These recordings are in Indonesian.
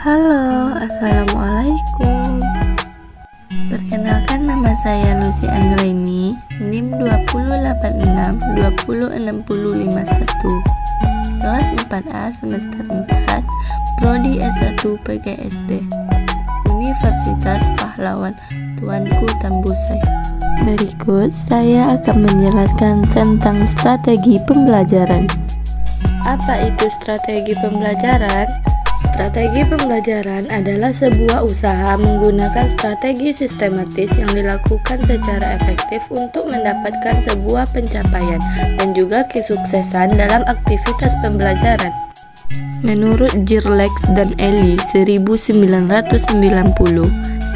Halo, assalamualaikum. Perkenalkan, nama saya Lucy Anggraini, NIM 2086206051, kelas 4A semester 4, Prodi S1 PGSD, Universitas Pahlawan Tuanku Tambusai. Berikut saya akan menjelaskan tentang strategi pembelajaran. Apa itu strategi pembelajaran? Strategi pembelajaran adalah sebuah usaha menggunakan strategi sistematis yang dilakukan secara efektif untuk mendapatkan sebuah pencapaian dan juga kesuksesan dalam aktivitas pembelajaran. Menurut Girlex dan Ellie 1990,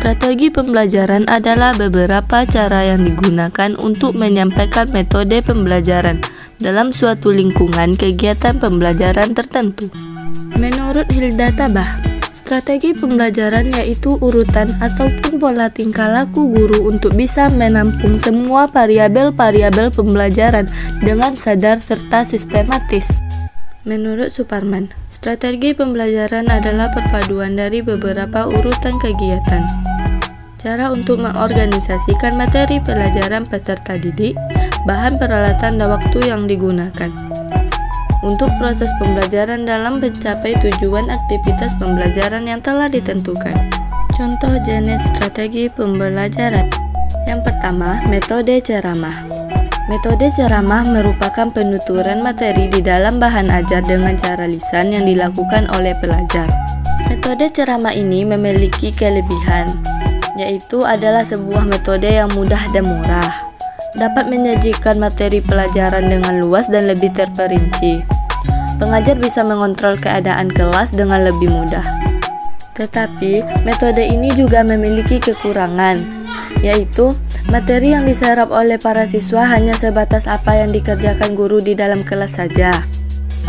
strategi pembelajaran adalah beberapa cara yang digunakan untuk menyampaikan metode pembelajaran dalam suatu lingkungan kegiatan pembelajaran tertentu. Menurut Hilda Tabah, strategi pembelajaran yaitu urutan ataupun pola tingkah laku guru untuk bisa menampung semua variabel-variabel pembelajaran dengan sadar serta sistematis. Menurut Suparman, strategi pembelajaran adalah perpaduan dari beberapa urutan kegiatan. Cara untuk mengorganisasikan materi pelajaran peserta didik, bahan peralatan dan waktu yang digunakan untuk proses pembelajaran dalam mencapai tujuan aktivitas pembelajaran yang telah ditentukan. Contoh jenis strategi pembelajaran. Yang pertama, metode ceramah. Metode ceramah merupakan penuturan materi di dalam bahan ajar dengan cara lisan yang dilakukan oleh pelajar. Metode ceramah ini memiliki kelebihan, yaitu adalah sebuah metode yang mudah dan murah, dapat menyajikan materi pelajaran dengan luas dan lebih terperinci. Pengajar bisa mengontrol keadaan kelas dengan lebih mudah. Tetapi, metode ini juga memiliki kekurangan, yaitu materi yang diserap oleh para siswa hanya sebatas apa yang dikerjakan guru di dalam kelas saja.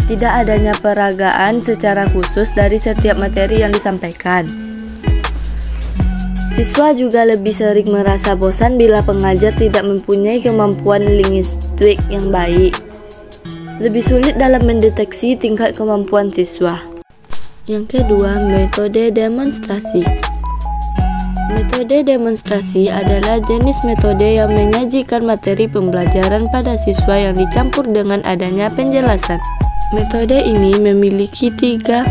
Tidak adanya peragaan secara khusus dari setiap materi yang disampaikan. Siswa juga lebih sering merasa bosan bila pengajar tidak mempunyai kemampuan linguistik yang baik. Lebih sulit dalam mendeteksi tingkat kemampuan siswa. Yang kedua, metode demonstrasi. Metode demonstrasi adalah jenis metode yang menyajikan materi pembelajaran pada siswa yang dicampur dengan adanya penjelasan. Metode ini memiliki 3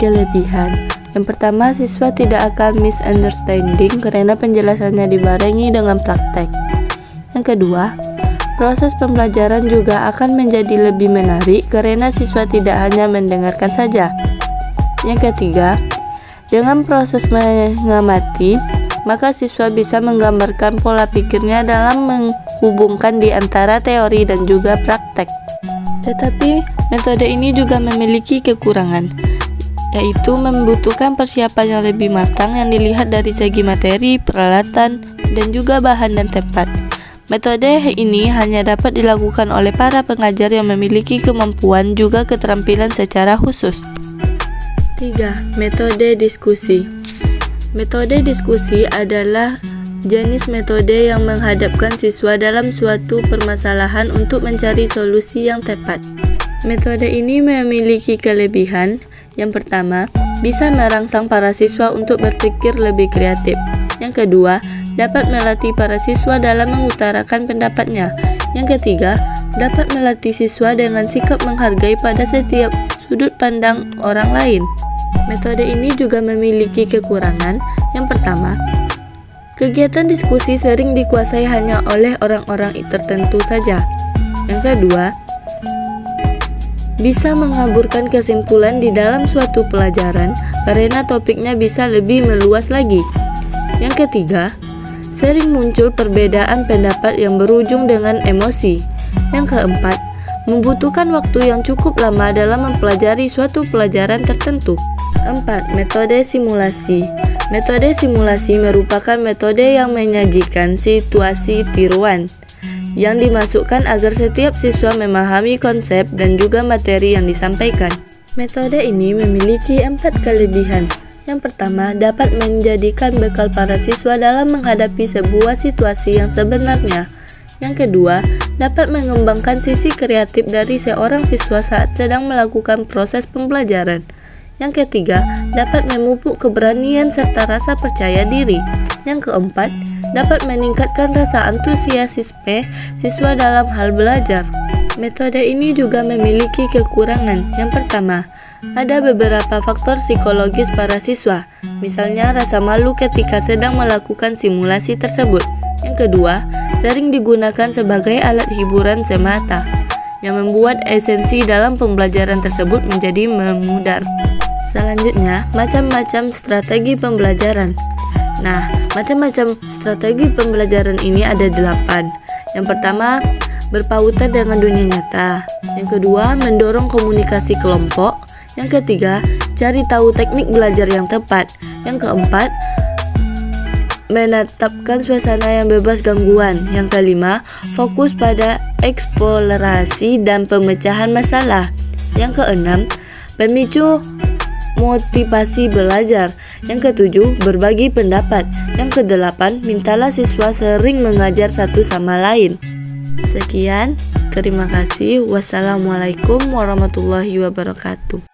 kelebihan. Yang pertama, siswa tidak akan misunderstanding karena penjelasannya dibarengi dengan praktek. Yang kedua, proses pembelajaran juga akan menjadi lebih menarik karena siswa tidak hanya mendengarkan saja. Yang ketiga, dengan proses mengamati, maka siswa bisa menggambarkan pola pikirnya dalam menghubungkan di antara teori dan juga praktek. Tetapi, metode ini juga memiliki kekurangan, yaitu membutuhkan persiapan yang lebih matang yang dilihat dari segi materi, peralatan, dan juga bahan dan tempat. Metode ini hanya dapat dilakukan oleh para pengajar yang memiliki kemampuan juga keterampilan secara khusus. 3. Metode diskusi. Metode diskusi adalah jenis metode yang menghadapkan siswa dalam suatu permasalahan untuk mencari solusi yang tepat. Metode ini memiliki kelebihan. Yang pertama, bisa merangsang para siswa untuk berpikir lebih kreatif. Yang kedua, dapat melatih para siswa dalam mengutarakan pendapatnya. Yang ketiga, dapat melatih siswa dengan sikap menghargai pada setiap sudut pandang orang lain. Metode ini juga memiliki kekurangan. Yang pertama, kegiatan diskusi sering dikuasai hanya oleh orang-orang tertentu saja. Yang kedua, bisa mengaburkan kesimpulan di dalam suatu pelajaran karena topiknya bisa lebih meluas lagi. Yang ketiga, sering muncul perbedaan pendapat yang berujung dengan emosi. Yang keempat, membutuhkan waktu yang cukup lama dalam mempelajari suatu pelajaran tertentu. 4. Metode simulasi. Metode simulasi merupakan metode yang menyajikan situasi tiruan yang dimasukkan agar setiap siswa memahami konsep dan juga materi yang disampaikan. Metode ini memiliki 4 kelebihan. Yang pertama, dapat menjadikan bekal para siswa dalam menghadapi sebuah situasi yang sebenarnya. Yang kedua, dapat mengembangkan sisi kreatif dari seorang siswa saat sedang melakukan proses pembelajaran. Yang ketiga, dapat memupuk keberanian serta rasa percaya diri. Yang keempat, dapat meningkatkan rasa antusiasme siswa dalam hal belajar. Metode ini juga memiliki kekurangan. Yang pertama, ada beberapa faktor psikologis para siswa, misalnya rasa malu ketika sedang melakukan simulasi tersebut. Yang kedua, sering digunakan sebagai alat hiburan semata, yang membuat esensi dalam pembelajaran tersebut menjadi memudar. Selanjutnya, macam-macam strategi pembelajaran. Nah, macam-macam strategi pembelajaran ini ada 8. Yang pertama, berpautan dengan dunia nyata. Yang kedua, mendorong komunikasi kelompok. Yang ketiga, cari tahu teknik belajar yang tepat. Yang keempat, menetapkan suasana yang bebas gangguan. Yang kelima, fokus pada eksplorasi dan pemecahan masalah. Yang keenam, pemicu motivasi belajar. Yang ketujuh, berbagi pendapat. Yang kedelapan, mintalah siswa sering mengajar satu sama lain. Sekian, terima kasih. Wassalamualaikum warahmatullahi wabarakatuh.